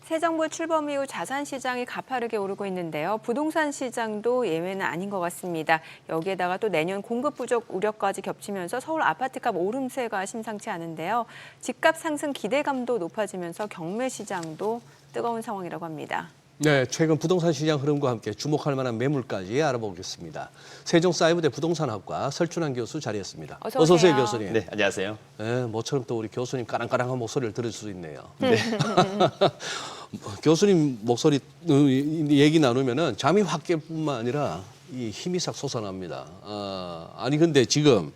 새 정부 출범 이후 자산 시장이 가파르게 오르고 있는데요. 부동산 시장도 예외는 아닌 것 같습니다. 여기에다가 또 내년 공급 부족 우려까지 겹치면서 서울 아파트값 오름세가 심상치 않은데요. 집값 상승 기대감도 높아지면서 경매 시장도 뜨거운 상황이라고 합니다. 네, 최근 부동산 시장 흐름과 함께 주목할 만한 매물까지 알아보겠습니다. 세종사이버대 부동산학과 설춘환 교수 자리했습니다. 어서 오세요, 교수님. 네, 안녕하세요. 네, 모처럼 또 우리 교수님 까랑까랑한 목소리를 들을 수 있네요. 네. 교수님 목소리 얘기 나누면은 잠이 확 깰 뿐만 아니라 이 힘이 싹 솟아납니다. 아니 근데 지금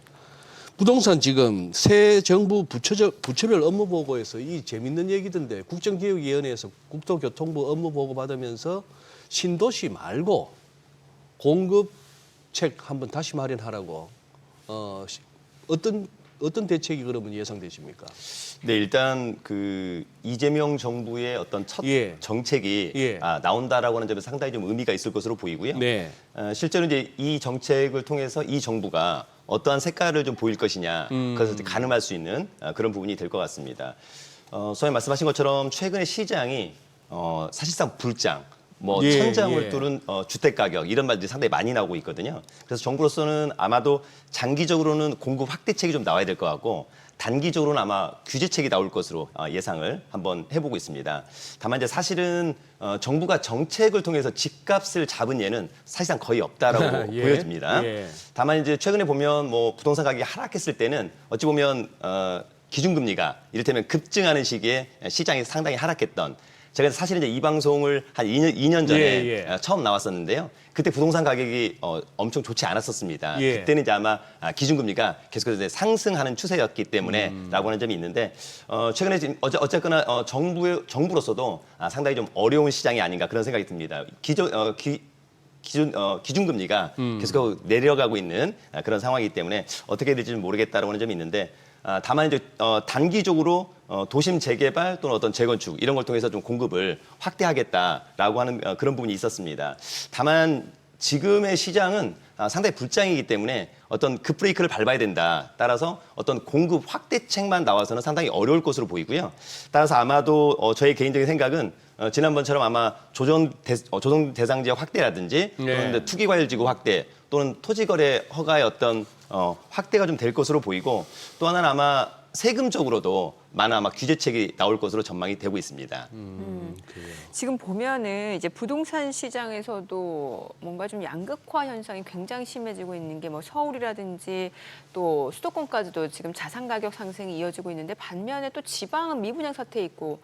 부동산 지금 새 정부 부처별 업무 보고에서 이 재밌는 얘기던데 국정기획위원회에서 국토교통부 업무 보고 받으면서 신도시 말고 공급책 한번 다시 마련하라고 어떤 대책이 그러면 예상되십니까? 네, 일단 그 이재명 정부의 어떤 첫 정책이 나온다라고 하는 점에 상당히 좀 의미가 있을 것으로 보이고요. 네. 실제로 이제 이 정책을 통해서 이 정부가 어떠한 색깔을 좀 보일 것이냐, 그것을 가늠할 수 있는 그런 부분이 될 것 같습니다. 소위 말씀하신 것처럼 최근에 시장이 사실상 불장, 천장을 뚫은 주택 가격 이런 말들이 상당히 많이 나오고 있거든요. 그래서 정부로서는 아마도 장기적으로는 공급 확대책이 좀 나와야 될 것 같고 단기적으로는 아마 규제책이 나올 것으로 예상을 한번 해보고 있습니다. 다만 이제 사실은 정부가 정책을 통해서 집값을 잡은 예는 사실상 거의 없다라고 보여집니다. 다만 이제 최근에 보면 부동산 가격이 하락했을 때는 어찌 보면 기준금리가 이를테면 급증하는 시기에 시장이 상당히 하락했던. 제가 사실은 이제 이 방송을 한 2년 전에 처음 나왔었는데요. 그때 부동산 가격이 엄청 좋지 않았었습니다. 그때는 이제 아마 기준금리가 계속해서 상승하는 추세였기 때문에라고 하는 점이 있는데 최근에 지금 어쨌거나 정부로서도 상당히 좀 어려운 시장이 아닌가 그런 생각이 듭니다. 기준금리가 계속 내려가고 있는 그런 상황이기 때문에 어떻게 될지는 모르겠다라고 하는 점이 있는데 다만 이제 단기적으로 도심 재개발 또는 어떤 재건축 이런 걸 통해서 좀 공급을 확대하겠다라고 하는 그런 부분이 있었습니다. 다만 지금의 시장은 상당히 불장이기 때문에 어떤 급브레이크를 밟아야 된다. 따라서 어떤 공급 확대책만 나와서는 상당히 어려울 것으로 보이고요. 따라서 아마도 저의 개인적인 생각은 지난번처럼 아마 조정 대상 지역 확대라든지 또는 투기과열지구 확대 또는 토지거래 허가의 어떤 확대가 좀 될 것으로 보이고 또 하나는 아마 세금적으로도 많은 아마 규제책이 나올 것으로 전망이 되고 있습니다. 지금 보면은 이제 부동산 시장에서도 뭔가 좀 양극화 현상이 굉장히 심해지고 있는 게 서울이라든지 또 수도권까지도 지금 자산 가격 상승이 이어지고 있는데 반면에 또 지방은 미분양 사태에 있고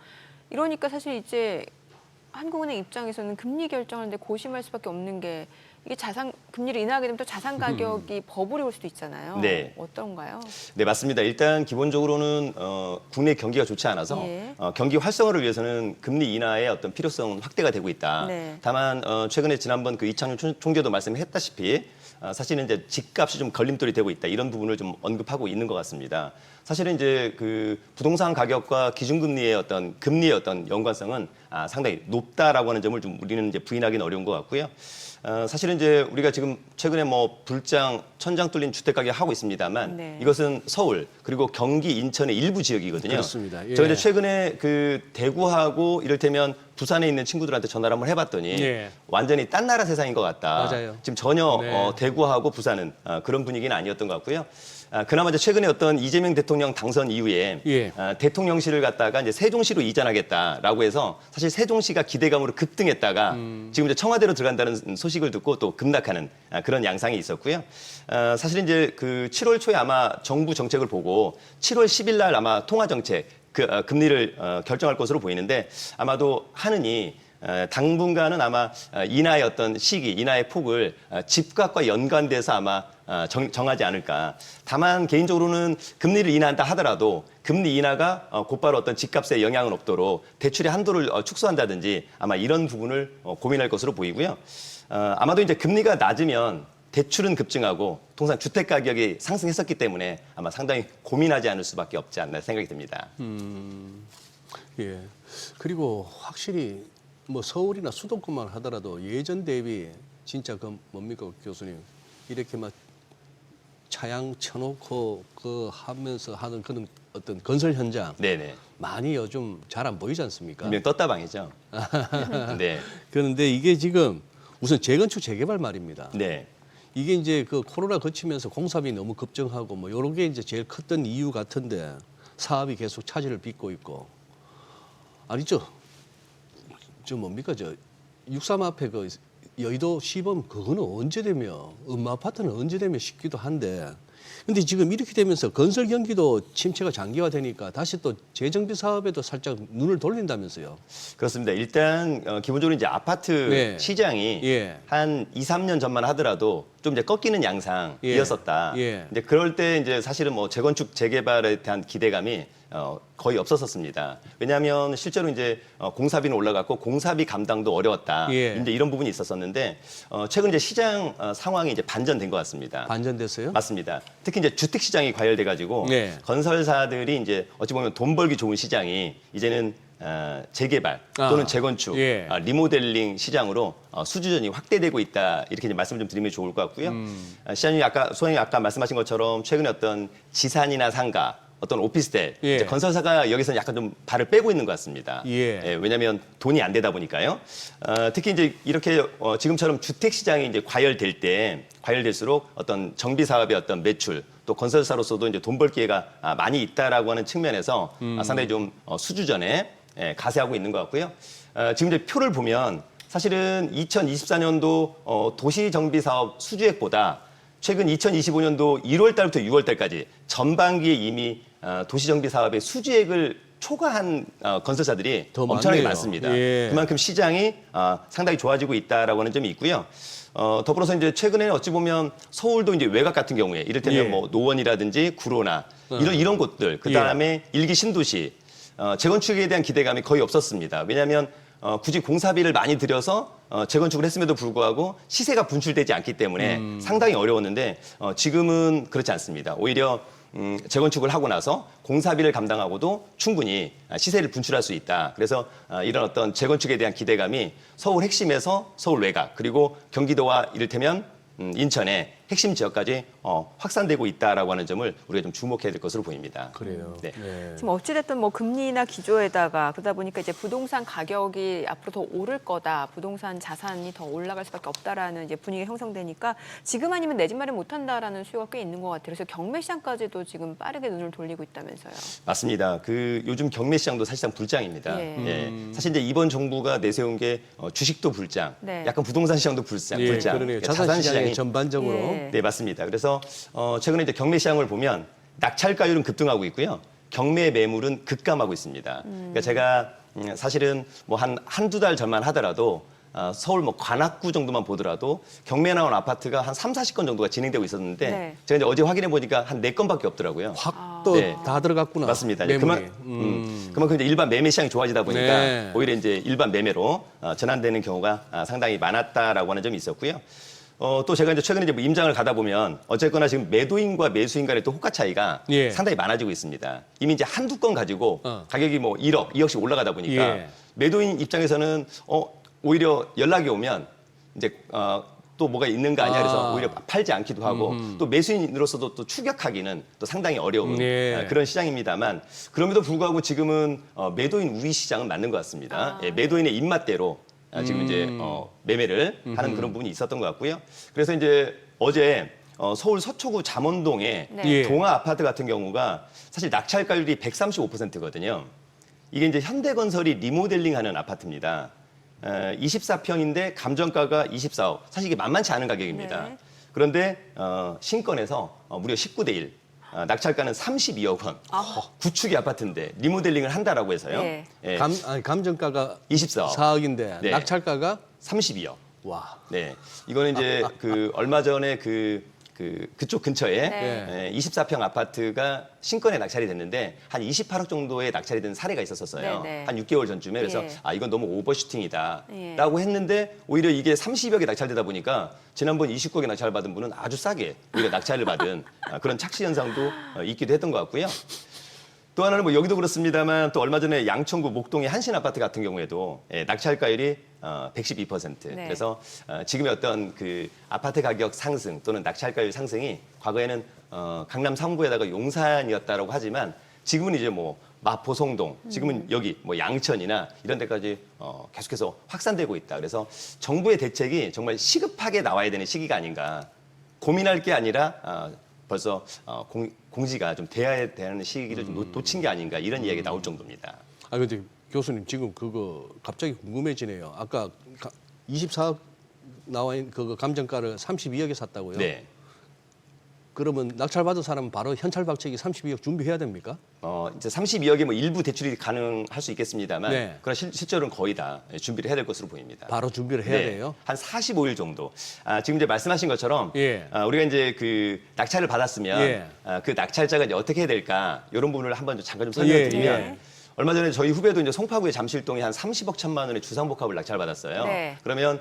이러니까 사실 이제 한국은행 입장에서는 금리 결정하는데 고심할 수밖에 없는 게 이게 금리를 인하하게 되면 또 자산 가격이 버블이 올 수도 있잖아요. 네. 어떤가요? 네, 맞습니다. 일단 기본적으로는 국내 경기가 좋지 않아서 경기 활성화를 위해서는 금리 인하의 어떤 필요성은 확대가 되고 있다. 다만 최근에 지난번 그 이창용 총재도 말씀했다시피 사실은 이제 집값이 좀 걸림돌이 되고 있다. 이런 부분을 좀 언급하고 있는 것 같습니다. 사실은 이제 그 부동산 가격과 기준금리의 어떤 금리의 어떤 연관성은 상당히 높다라고 하는 점을 좀 우리는 이제 부인하기는 어려운 것 같고요. 사실은 이제 우리가 지금 최근에 불장, 천장 뚫린 주택 가격 하고 있습니다만 이것은 서울 그리고 경기, 인천의 일부 지역이거든요. 그렇습니다. 제가 이제 최근에 그 대구하고 이를테면 부산에 있는 친구들한테 전화를 한번 해봤더니 완전히 딴 나라 세상인 것 같다. 맞아요. 지금 전혀 대구하고 부산은 그런 분위기는 아니었던 것 같고요. 그나마 이제 최근에 어떤 이재명 대통령 당선 이후에 대통령실을 갖다가 이제 세종시로 이전하겠다라고 해서 사실 세종시가 기대감으로 급등했다가 지금 이제 청와대로 들어간다는 소식을 듣고 또 급락하는 그런 양상이 있었고요. 사실 이제 그 7월 초에 아마 정부 정책을 보고 7월 10일 날 아마 통화 정책 금리를 결정할 것으로 보이는데 아마도 하느니 당분간은 아마 인하의 어떤 시기, 인하의 폭을 집값과 연관돼서 아마 정하지 않을까. 다만 개인적으로는 금리를 인하한다 하더라도 금리 인하가 곧바로 어떤 집값에 영향은 없도록 대출의 한도를 축소한다든지 아마 이런 부분을 고민할 것으로 보이고요. 아마도 이제 금리가 낮으면 대출은 급증하고 통상 주택 가격이 상승했었기 때문에 아마 상당히 고민하지 않을 수밖에 없지 않나 생각이 듭니다. 그리고 확실히 서울이나 수도권만 하더라도 예전 대비 진짜 뭡니까 교수님 이렇게 차양 쳐놓고 그 하면서 하는 그런 어떤 건설 현장 네네. 많이 요즘 잘 안 보이지 않습니까? 분명 떴다방이죠. 네. 그런데 이게 지금 우선 재건축 재개발 말입니다. 네. 이게 이제 그 코로나 거치면서 공사비 너무 급증하고 뭐 요런 게 이제 제일 컸던 이유 같은데 사업이 계속 차질을 빚고 있고 아니죠. 저 뭡니까 저 63 앞에 그 여의도 시범 그거는 언제 되며 음마 아파트는 언제 되며 싶기도 한데 근데 지금 이렇게 되면서 건설 경기도 침체가 장기화되니까 다시 또 재정비 사업에도 살짝 눈을 돌린다면서요. 그렇습니다. 일단 기본적으로 이제 아파트 네. 시장이 예. 한 2, 3년 전만 하더라도 좀 이제 꺾이는 양상이었었다. 예. 이제 그럴 때 이제 사실은 뭐 재건축 재개발에 대한 기대감이 거의 없었었습니다. 왜냐하면 실제로 이제 공사비는 올라갔고 공사비 감당도 어려웠다. 예. 이제 이런 부분이 있었었는데 최근 이제 시장 상황이 이제 반전된 것 같습니다. 반전됐어요? 맞습니다. 특히 이제 주택 시장이 과열돼 가지고 네. 건설사들이 이제 어찌 보면 돈 벌기 좋은 시장이 이제는 재개발 또는 재건축, 예. 리모델링 시장으로 수주전이 확대되고 있다 이렇게 이제 말씀을 좀 드리면 좋을 것 같고요. 시장님 소장님 아까 말씀하신 것처럼 최근에 어떤 지산이나 상가 어떤 오피스텔 예. 이제 건설사가 여기서는 약간 좀 발을 빼고 있는 것 같습니다. 예. 왜냐하면 돈이 안 되다 보니까요. 특히 이제 이렇게 지금처럼 주택 시장이 이제 과열될수록 어떤 정비 사업의 어떤 매출 또 건설사로서도 이제 돈 벌 기회가 많이 있다라고 하는 측면에서 상당히 좀 수주전에 가세하고 있는 것 같고요. 지금 이제 표를 보면 사실은 2024년도 도시 정비 사업 수주액보다 최근 2025년도 1월 달부터 6월 달까지 전반기에 이미 도시정비 사업의 수주액을 초과한 건설사들이 더 엄청나게 많네요. 많습니다. 예. 그만큼 시장이 상당히 좋아지고 있다라고 하는 점이 있고요. 더불어서 이제 최근에는 어찌 보면 서울도 이제 외곽 같은 경우에 이를테면 예. 뭐 노원이라든지 구로나 이런 곳들, 그 다음에 일기 신도시 재건축에 대한 기대감이 거의 없었습니다. 왜냐하면 굳이 공사비를 많이 들여서 재건축을 했음에도 불구하고 시세가 분출되지 않기 때문에 상당히 어려웠는데 지금은 그렇지 않습니다. 오히려 재건축을 하고 나서 공사비를 감당하고도 충분히 시세를 분출할 수 있다. 그래서 이런 어떤 재건축에 대한 기대감이 서울 핵심에서 서울 외곽 그리고 경기도와 이를테면 인천의 핵심 지역까지 확산되고 있다라고 하는 점을 우리가 좀 주목해야 될 것으로 보입니다. 그래요. 네. 네. 지금 어찌됐든 뭐 금리나 기조에다가 그러다 보니까 이제 부동산 가격이 앞으로 더 오를 거다, 부동산 자산이 더 올라갈 수밖에 없다라는 이제 분위기가 형성되니까 지금 아니면 내 집 마련 못한다라는 수요가 꽤 있는 것 같아요. 그래서 경매 시장까지도 지금 빠르게 눈을 돌리고 있다면서요. 맞습니다. 요즘 경매 시장도 사실상 불장입니다. 예. 예. 사실 이제 이번 정부가 내세운 게 주식도 불장, 네. 약간 부동산 시장도 불장. 예, 불장. 그러네요. 그러니까 자산 시장이 시장이 전반적으로 예. 네, 맞습니다. 그래서 최근에 이제 경매 시장을 보면 낙찰가율은 급등하고 있고요. 경매 매물은 급감하고 있습니다. 그러니까 제가 사실은 뭐 한두 달 전만 하더라도 서울 뭐 관악구 정도만 보더라도 경매 나온 아파트가 한 3, 40건 정도가 진행되고 있었는데 네. 제가 이제 어제 확인해 보니까 한 4건밖에 없더라고요. 확 또 다 네. 들어갔구나. 맞습니다. 매물이. 그만큼 이제 일반 매매 시장이 좋아지다 보니까 네. 오히려 이제 일반 매매로 전환되는 경우가 상당히 많았다라고 하는 점이 있었고요. 또 제가 이제 최근에 이제 뭐 임장을 가다 보면 어쨌거나 지금 매도인과 매수인 간의 또 호가 차이가 예. 상당히 많아지고 있습니다. 이미 이제 한두 건 가지고 가격이 뭐 1억, 2억씩 올라가다 보니까 예. 매도인 입장에서는 오히려 연락이 오면 이제 또 뭐가 있는 거 아니야 그래서 오히려 팔지 않기도 하고 또 매수인으로서도 또 추격하기는 또 상당히 어려운 예. 그런 시장입니다만 그럼에도 불구하고 지금은 매도인 우위 시장은 맞는 것 같습니다. 예, 매도인의 입맛대로 지금 이제 매매를 하는 그런 부분이 있었던 것 같고요. 그래서 이제 어제 서울 서초구 잠원동의 네. 예. 동아 아파트 같은 경우가 사실 낙찰가율이 135%거든요. 이게 이제 현대건설이 리모델링하는 아파트입니다. 24평인데 감정가가 24억. 사실 이게 만만치 않은 가격입니다. 네. 그런데 신건에서 무려 19대 1. 낙찰가는 32억 원. 구축이 아파트인데 리모델링을 한다라고 해서요. 네. 예, 감정가가 24억. 4억인데 네. 낙찰가가 32억. 와. 네, 이거는 이제 얼마 전에 그쪽 근처에 네. 24평 아파트가 신건에 낙찰이 됐는데 한 28억 정도에 낙찰이 된 사례가 있었어요. 네, 네. 한 6개월 전쯤에 그래서 예. 이건 너무 오버슈팅이다라고 예. 했는데 오히려 이게 30억에 낙찰되다 보니까 지난번 29억에 낙찰받은 분은 아주 싸게 오히려 낙찰을 받은 그런 착시 현상도 있기도 했던 것 같고요. 또 하나는 뭐 여기도 그렇습니다만 또 얼마 전에 양천구 목동의 한신 아파트 같은 경우에도 낙찰가율이 112%. 네. 그래서 지금의 어떤 그 아파트 가격 상승 또는 낙찰가율 상승이 과거에는 강남 상부에다가 용산이었다라고 하지만 지금은 이제 뭐 마포, 송동, 지금은 여기 뭐 양천이나 이런 데까지 계속해서 확산되고 있다. 그래서 정부의 대책이 정말 시급하게 나와야 되는 시기가 아닌가. 고민할 게 아니라 벌써 공지가 좀 돼야 되는 시기를 좀 놓친 게 아닌가 이런 이야기가 나올 정도입니다. 아 근데 교수님 지금 그거 갑자기 궁금해지네요. 아까 24억 나와 있는 그거 감정가를 32억에 샀다고요? 네. 그러면 낙찰받은 사람은 바로 현찰박치기 32억 준비해야 됩니까? 이제 32억에 뭐 일부 대출이 가능할 수 있겠습니다만 네. 그러나 실제로는 거의 다 준비를 해야 될 것으로 보입니다. 바로 준비를 해야 네. 돼요? 한 45일 정도. 지금 이제 말씀하신 것처럼 예. 우리가 이제 그 낙찰을 받았으면 예. 그 낙찰자가 이제 어떻게 해야 될까 이런 부분을 한번 잠깐 좀 설명을 드리면 예. 얼마 전에 저희 후배도 이제 송파구의 잠실동에 한 30억 1천만 원의 주상복합을 낙찰받았어요. 네. 그러면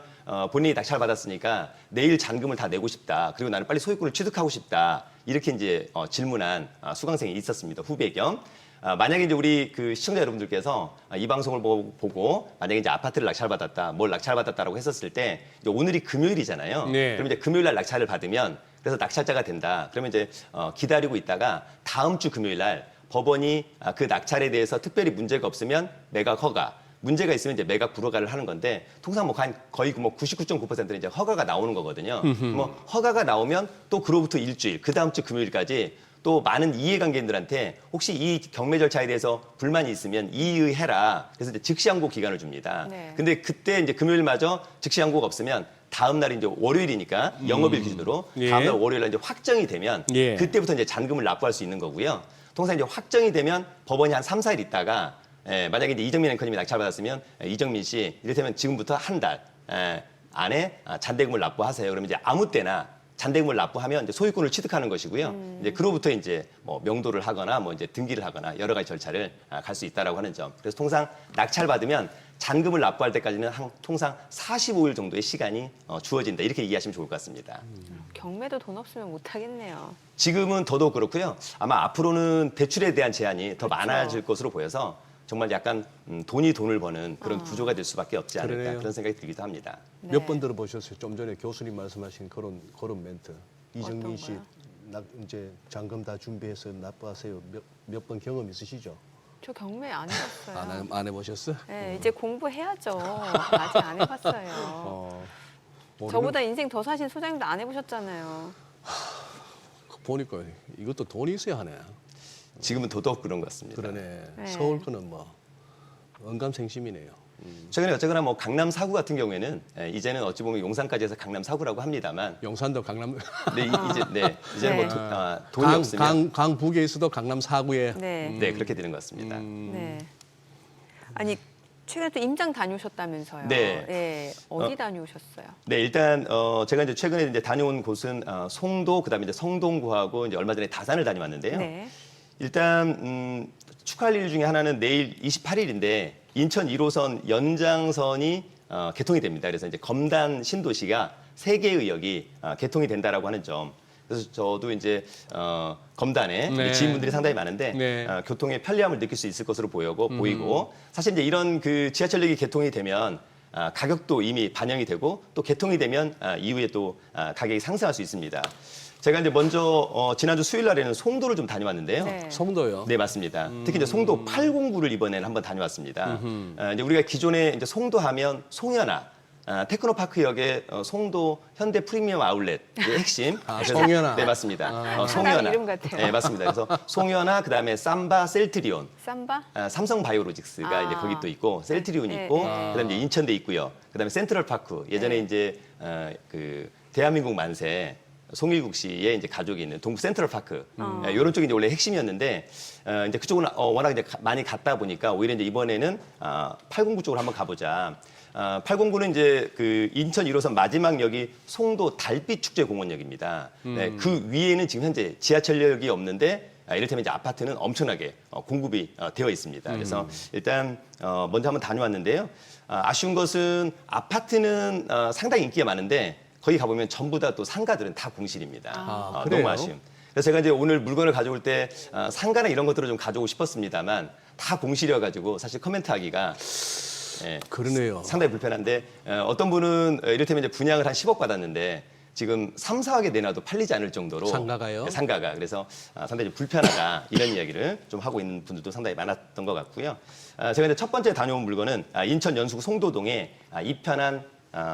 본인이 낙찰받았으니까 내일 잔금을 다 내고 싶다. 그리고 나는 빨리 소유권을 취득하고 싶다. 이렇게 이제 질문한 수강생이 있었습니다. 후배 겸. 만약에 이제 우리 그 시청자 여러분들께서 이 방송을 보고 만약에 이제 아파트를 낙찰받았다, 뭘 낙찰받았다라고 했었을 때 이제 오늘이 금요일이잖아요. 네. 그럼 이제 금요일 날 낙찰을 받으면 그래서 낙찰자가 된다. 그러면 이제 기다리고 있다가 다음 주 금요일 날 법원이 그 낙찰에 대해서 특별히 문제가 없으면 매각 허가, 문제가 있으면 이제 매각 불허가를 하는 건데 통상 뭐 거의 뭐 99.9%는 이제 허가가 나오는 거거든요. 뭐 허가가 나오면 또 그로부터 일주일, 그 다음 주 금요일까지 또 많은 이해관계인들한테 혹시 이 경매 절차에 대해서 불만이 있으면 이의해라. 그래서 이제 즉시 항고 기간을 줍니다. 네. 근데 그때 이제 금요일마저 즉시 항고가 없으면 다음 날이 이제 월요일이니까 영업일 기준으로 예. 다음 날 월요일 날 이제 확정이 되면 예. 그때부터 이제 잔금을 납부할 수 있는 거고요. 통상 이제 확정이 되면 법원이 한 3, 4일 있다가 만약에 이제 이정민 앵커님이 낙찰받았으면 이정민 씨 이를테면 지금부터 한 달 안에 잔대금을 납부하세요. 그러면 이제 아무 때나 잔대금을 납부하면 이제 소유권을 취득하는 것이고요. 이제 그로부터 이제 뭐 명도를 하거나 뭐 이제 등기를 하거나 여러 가지 절차를 갈 수 있다라고 하는 점. 그래서 통상 낙찰받으면 잔금을 납부할 때까지는 통상 45일 정도의 시간이 주어진다. 이렇게 이해하시면 좋을 것 같습니다. 경매도 돈 없으면 못 하겠네요. 지금은 더더욱 그렇고요. 아마 앞으로는 대출에 대한 제한이 더 그렇죠. 많아질 것으로 보여서 정말 약간 돈이 돈을 버는 그런 구조가 될 수밖에 없지 않을까 그러네요. 그런 생각이 들기도 합니다. 네. 몇 번 들어보셨어요? 좀 전에 교수님 말씀하신 그런 멘트. 이정민 씨 거요? 이제 잔금 다 준비해서 납부하세요. 몇 번 경험 있으시죠? 저 경매 안 해봤어요. 안 해보셨어? 네, 이제 공부해야죠. 아직 안 해봤어요. 모르는- 저보다 인생 더 사신 소장님도 안 해보셨잖아요. 보니까 이것도 돈이 있어야 하네. 지금은 더더욱 그런 것 같습니다. 그러네. 네. 서울 거는 뭐 언감생심이네요. 최근에 어쨌거나 뭐 강남 사구 같은 경우에는 이제는 어찌 보면 용산까지 해서 강남 사구라고 합니다만 용산도 강남 이제는 네. 뭐 돈이 없으면 강북에 있어도 강남 사구에 네. 네 그렇게 되는 것 같습니다. 네. 아니 최근에 또 임장 다녀오셨다면서요? 네. 네. 어디 다녀오셨어요? 네, 일단 제가 이제 최근에 이제 다녀온 곳은 송도 그다음에 이제 성동구하고 이제 얼마 전에 다산을 다녀왔는데요. 네. 일단 축하할 일 중에 하나는 내일 28일인데 인천 1호선 연장선이 개통이 됩니다. 그래서 이제 검단 신도시가 3개의 역이 개통이 된다라고 하는 점. 그래서 저도 이제 검단에 네. 지인분들이 상당히 많은데 네. 교통의 편리함을 느낄 수 있을 것으로 보이고 사실 이제 이런 그 지하철역이 개통이 되면 가격도 이미 반영이 되고 또 개통이 되면 이후에 또 가격이 상승할 수 있습니다. 제가 이제 먼저 지난주 수요일 날에는 송도를 좀 다녀왔는데요. 네. 송도요. 네, 맞습니다. 특히 이제 송도 809를 이번에는 한번 다녀왔습니다. 이제 우리가 기존에 이제 송도 하면 송현아, 테크노파크역의 송도 현대 프리미엄 아울렛의 핵심. 그래서- 송현아. 네, 맞습니다. 사람 송현아. 이름 같아요. 네, 맞습니다. 그래서 송현아, 그다음에 삼바, 셀트리온. 삼바? 삼성 바이오로직스가 이제 거기 또 있고 셀트리온이 네, 있고 네. 그다음에 이제 인천대 있고요. 그다음에 센트럴파크 예전에 네. 이제 그 대한민국 만세 송일국 씨의 이제 가족이 있는 동부 센트럴파크 이런 쪽이 이제 원래 핵심이었는데 이제 그쪽은 워낙 이제 많이 갔다 보니까 오히려 이제 이번에는 809 쪽으로 한번 가보자. 809는 이제 그 인천 1호선 마지막 역이 송도 달빛 축제 공원역입니다. 네, 그 위에는 지금 현재 지하철역이 없는데 이를테면 이제 아파트는 엄청나게 공급이 되어 있습니다. 그래서 일단 먼저 한번 다녀왔는데요. 아쉬운 것은 아파트는 상당히 인기가 많은데 거기 가보면 전부 다 또 상가들은 다 공실입니다. 그래요? 너무 아쉬움. 그래서 제가 이제 오늘 물건을 가져올 때 상가나 이런 것들을 좀 가져오고 싶었습니다만 다 공실이어가지고 사실 코멘트하기가 그러네요. 상당히 불편한데 어떤 분은 이를테면 이제 분양을 한 10억 받았는데 지금 3, 4억에 내놔도 팔리지 않을 정도로 상가가요? 네, 상가가 그래서 상당히 좀 불편하다 이런 이야기를 좀 하고 있는 분들도 상당히 많았던 것 같고요. 제가 이제 첫 번째 다녀온 물건은 인천 연수구 송도동의 이편한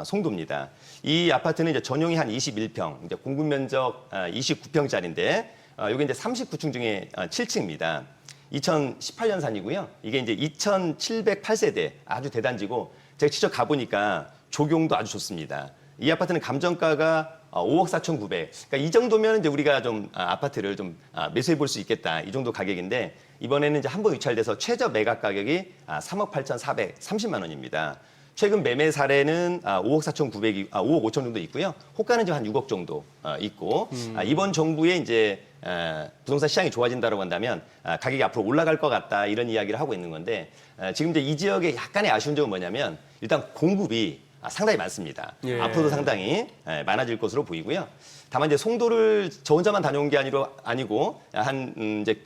송도입니다. 이 아파트는 이제 전용이 한 21평, 이제 공급 면적 29평짜리인데 이게 이제 39층 중에 7층입니다. 2018년산이고요. 이게 이제 2,708세대 아주 대단지고 제가 직접 가보니까 조경도 아주 좋습니다. 이 아파트는 감정가가 5억 4,900. 그러니까 이 정도면 이제 우리가 좀 아파트를 좀 매수해 볼 수 있겠다. 이 정도 가격인데 이번에는 이제 한번 유찰돼서 최저 매각 가격이 3억 8,430만 원입니다. 최근 매매 사례는 5억 4,900, 5억 5천 정도 있고요. 호가는 지금 한 6억 정도 있고 이번 정부에 이제 부동산 시장이 좋아진다고 한다면 가격이 앞으로 올라갈 것 같다 이런 이야기를 하고 있는 건데 지금 이제 이 지역의 약간의 아쉬운 점은 뭐냐면 일단 공급이 상당히 많습니다. 예. 앞으로도 상당히 많아질 것으로 보이고요. 다만 이제 송도를 저 혼자만 다녀온 게 아니고 이제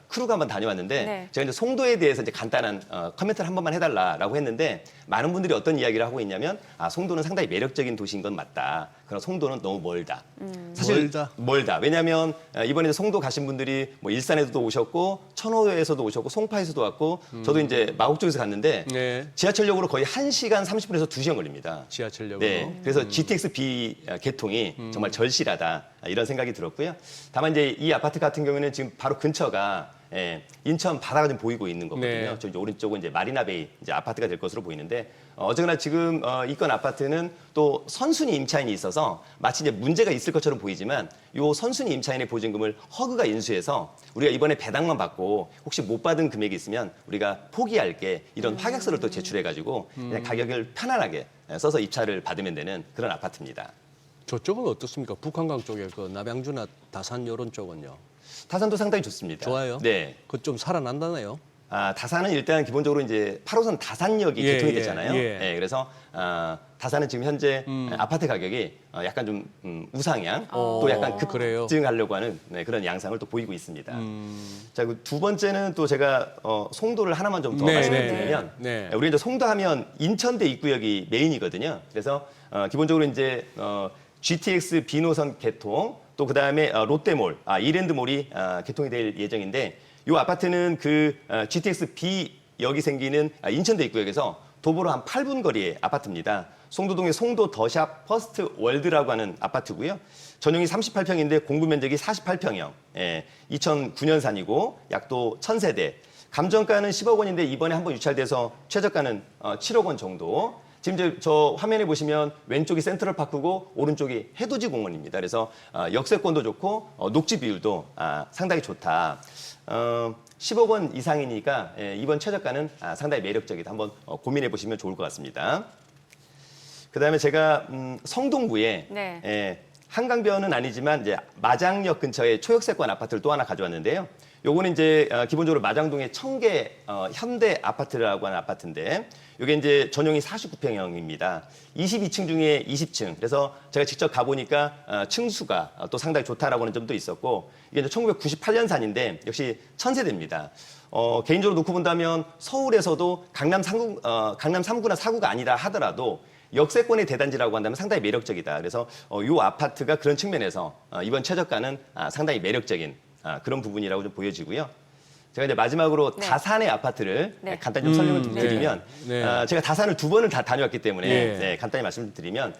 크루가 한번 다녀왔는데 네. 제가 이제 송도에 대해서 이제 간단한 코멘트를 한 번만 해달라라고 했는데 많은 분들이 어떤 이야기를 하고 있냐면 송도는 상당히 매력적인 도시인 건 맞다. 그러나 송도는 너무 멀다. 사실 멀다. 왜냐하면 이번에 이제 송도 가신 분들이 뭐 일산에서도 오셨고 천호에서도 오셨고 송파에서도 왔고 저도 이제 마곡 쪽에서 갔는데 네. 지하철역으로 거의 1시간 30분에서 2시간 걸립니다. 지하철역으로. 네, 그래서 GTX B 개통이 정말 절실하다 이런 생각이 들었고요. 다만 이제 이 아파트 같은 경우에는 지금 바로 근처가 인천 바다가 좀 보이고 있는 거거든요. 네. 저 오른쪽은 이제 마리나베이 이제 아파트가 될 것으로 보이는데 어쨌거나 지금 이건 아파트는 또 선순위 임차인이 있어서 마치 이제 문제가 있을 것처럼 보이지만 요 선순위 임차인의 보증금을 허그가 인수해서 우리가 이번에 배당만 받고 혹시 못 받은 금액이 있으면 우리가 포기할게 이런 확약서를 또 제출해가지고 그냥 가격을 편안하게 써서 입찰을 받으면 되는 그런 아파트입니다. 저쪽은 어떻습니까? 북한강 쪽에 그 남양주나 다산 이런 쪽은요. 다산도 상당히 좋습니다. 좋아요? 네. 그 좀 살아난다네요. 다산은 일단 기본적으로 이제 8호선 다산역이 예, 개통이 예, 됐잖아요. 예. 네, 그래서 다산은 지금 현재 아파트 가격이 약간 좀 우상향 또 약간 그래요? 급증하려고 하는 그런 양상을 또 보이고 있습니다. 자, 그 두 번째는 또 제가 송도를 하나만 좀 더 네, 말씀을 네, 드리면 네. 우리 이제 송도하면 인천대 입구역이 메인이거든요. 그래서 기본적으로 이제 GTX B 노선 개통 또 그다음에 롯데몰, 이랜드몰이 개통이 될 예정인데 이 아파트는 그 GTX B 역이 생기는 인천대 입구역에서 도보로 한 8분 거리의 아파트입니다. 송도동의 송도 더샵 퍼스트 월드라고 하는 아파트고요. 전용이 38평인데 공급 면적이 48평형. 2009년산이고 약도 1000세대. 감정가는 10억 원인데 이번에 한번 유찰돼서 최저가는 7억 원 정도. 지금 이제 저 화면에 보시면 왼쪽이 센트럴파크고 오른쪽이 해돋이 공원입니다. 그래서 역세권도 좋고 녹지 비율도 상당히 좋다. 10억 원 이상이니까 이번 최저가는 상당히 매력적이다. 한번 고민해 보시면 좋을 것 같습니다. 그다음에 제가 성동구에 네. 한강변은 아니지만 이제 마장역 근처에 초역세권 아파트를 또 하나 가져왔는데요. 요거는 이제 기본적으로 마장동의 청계 현대 아파트라고 하는 아파트인데 이게 이제 전용이 49평형입니다. 22층 중에 20층. 그래서 제가 직접 가보니까 층수가 또 상당히 좋다라고 하는 점도 있었고 이게 이제 1998년산인데 역시 1000세대입니다. 개인적으로 놓고 본다면 서울에서도 강남 3구나 4구가 아니라 하더라도 역세권의 대단지라고 한다면 상당히 매력적이다. 그래서 이 아파트가 그런 측면에서 이번 최저가는 상당히 매력적인 그런 부분이라고 좀 보여지고요. 제가 이제 마지막으로 네. 다산의 아파트를 네. 간단히 좀 설명을 좀 네. 드리면 네. 제가 다산을 2번을 다 다녀왔기 때문에 예. 간단히 말씀드리면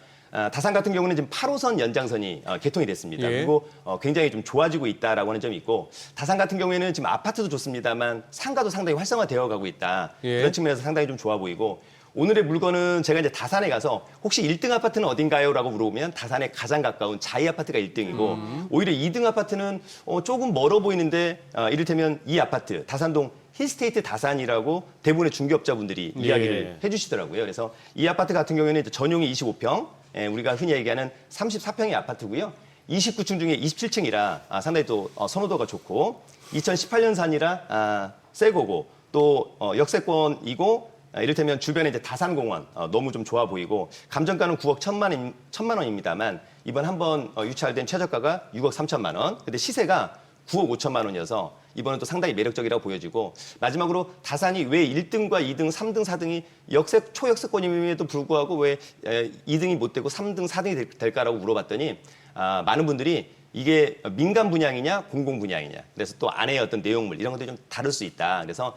다산 같은 경우는 지금 8호선 연장선이 개통이 됐습니다. 예. 그리고 굉장히 좀 좋아지고 있다라고 하는 점이 있고 다산 같은 경우에는 지금 아파트도 좋습니다만 상가도 상당히 활성화되어 가고 있다. 예. 그런 측면에서 상당히 좀 좋아 보이고 오늘의 물건은 제가 이제 다산에 가서 혹시 1등 아파트는 어딘가요? 라고 물어보면 다산에 가장 가까운 자이 아파트가 1등이고 오히려 2등 아파트는 조금 멀어 보이는데 이를테면 이 아파트 다산동 힐스테이트 다산이라고 대부분의 중개업자분들이 이야기를 해주시더라고요. 그래서 이 아파트 같은 경우에는 이제 전용이 25평, 우리가 흔히 얘기하는 34평의 아파트고요. 29층 중에 27층이라 상당히 또 선호도가 좋고 2018년산이라 새 거고 또 역세권이고 이를테면 주변에 이제 다산공원 너무 좀 좋아 보이고 감정가는 9억 1천만 원입니다만 이번 한번 유찰된 최저가가 6억 3천만 원. 근데 시세가 9억 5천만 원이어서 이번은 또 상당히 매력적이라고 보여지고 마지막으로 다산이 왜 1등과 2등, 3등, 4등이 초역세권임에도 불구하고 왜 2등이 못 되고 3등, 4등이 될까라고 물어봤더니 많은 분들이 이게 민간 분양이냐 공공 분양이냐 그래서 또 안에 어떤 내용물 이런 것들이 좀 다를 수 있다. 그래서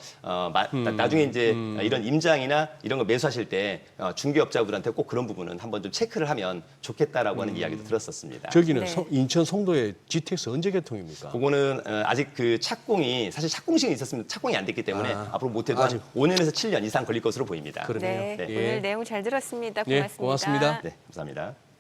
나중에 이제 이런 임장이나 이런 거 매수하실 때 중개업자분한테 꼭 그런 부분은 한번 좀 체크를 하면 좋겠다라고 하는 이야기도 들었었습니다. 저기는 네. 인천 송도의 GTX 언제 개통입니까? 그거는 아직 그 착공이 사실 착공식이 있었으면 착공이 안 됐기 때문에 앞으로 못해도 한 아직. 5년에서 7년 이상 걸릴 것으로 보입니다. 그러네요. 네, 네. 오늘 내용 잘 들었습니다. 예, 고맙습니다. 고맙습니다. 네, 감사합니다.